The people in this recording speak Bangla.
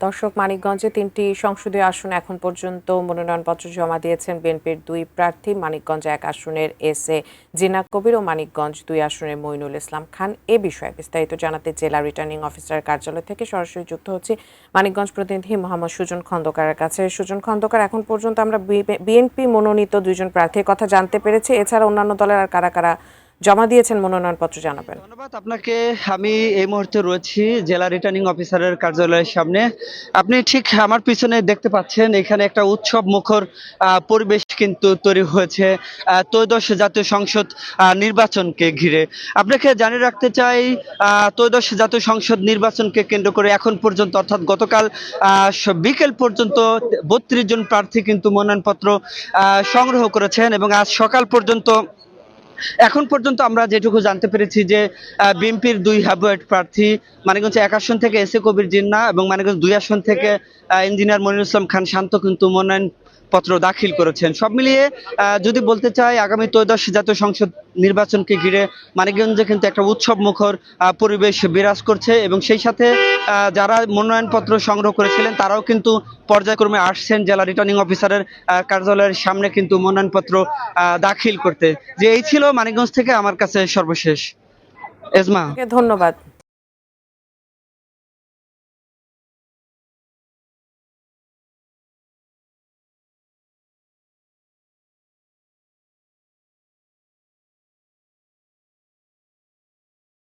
দর্শক, মানিকগঞ্জে ৩টি সংসদীয় আসনে এখন পর্যন্ত মনোনয়নপত্র জমা দিয়েছেন বিএনপির ২ প্রার্থী। মানিকগঞ্জ ১ আসনের এস.এ. জিনা কবির ও মানিকগঞ্জ ২ আসনের মইনুল ইসলাম খান। এ বিষয়ে বিস্তারিত জানাতে জেলা রিটার্নিং অফিসার কার্যালয় থেকে সরাসরি যুক্ত হচ্ছে মানিকগঞ্জ প্রতিনিধি মোহাম্মদ সুজন খন্দকারের কাছে। সুজন খন্দকার, এখন পর্যন্ত আমরা বিএনপি মনোনীত ২ জন প্রার্থীর কথা জানতে পেরেছি। এছাড়া অন্যান্য দলের আর কারা কারা জমা দিয়েছেন মনোনয়নপত্র জানাবেন। ধন্যবাদ আপনাকে। আমি এই মুহূর্তে রয়েছি জেলা রিটার্নিং অফিসারের কার্যালয়ের সামনে। আপনি ঠিক আমার পিছনে দেখতে পাচ্ছেন এখানে একটা উৎসব মুখর পরিবেশ কিন্তু তৈরি হয়েছে ত্রয়োদশ জাতীয় সংসদ নির্বাচনকে ঘিরে। আপনাকে জানিয়ে রাখতে চাই, ত্রয়োদশ জাতীয় সংসদ নির্বাচনকে কেন্দ্র করে এখন পর্যন্ত অর্থাৎ গতকাল বিকেল পর্যন্ত ৩২ জন প্রার্থী কিন্তু মনোনয়নপত্র সংগ্রহ করেছেন এবং আজ সকাল পর্যন্ত এখন পর্যন্ত আমরা যেটুকু জানতে পেরেছি যে বিএনপির ২ হেভিওয়েট প্রার্থী মানিকগঞ্জ ১ আসন থেকে এস.এ. কবির জিন্নাহ এবং মানিকগঞ্জ ২ আসন থেকে ইঞ্জিনিয়ার মনিরুল ইসলাম খান শান্ত কিন্তু মনোনয়নপত্র দাখিল করেছেন। সব মিলিয়ে যদি বলতে চাই, আগামী ত্রয়োদশ জাতীয় সংসদ নির্বাচনকে ঘিরে মানিকগঞ্জে কিন্তু একটা উৎসব মুখর পরিবেশ বিরাজ করছে এবং সেই সাথে যারা মনোনয়নপত্র সংগ্রহ করেছিলেন তারাও কিন্তু পর্যায়ক্রমে আসছেন জেলা রিটার্নিং অফিসারের কার্যালয়ের সামনে কিন্তু মনোনয়নপত্র দাখিল করতে। যে এই ছিল মানিকগঞ্জ থেকে আমার কাছে সর্বশেষ। এজমা। ধন্যবাদ।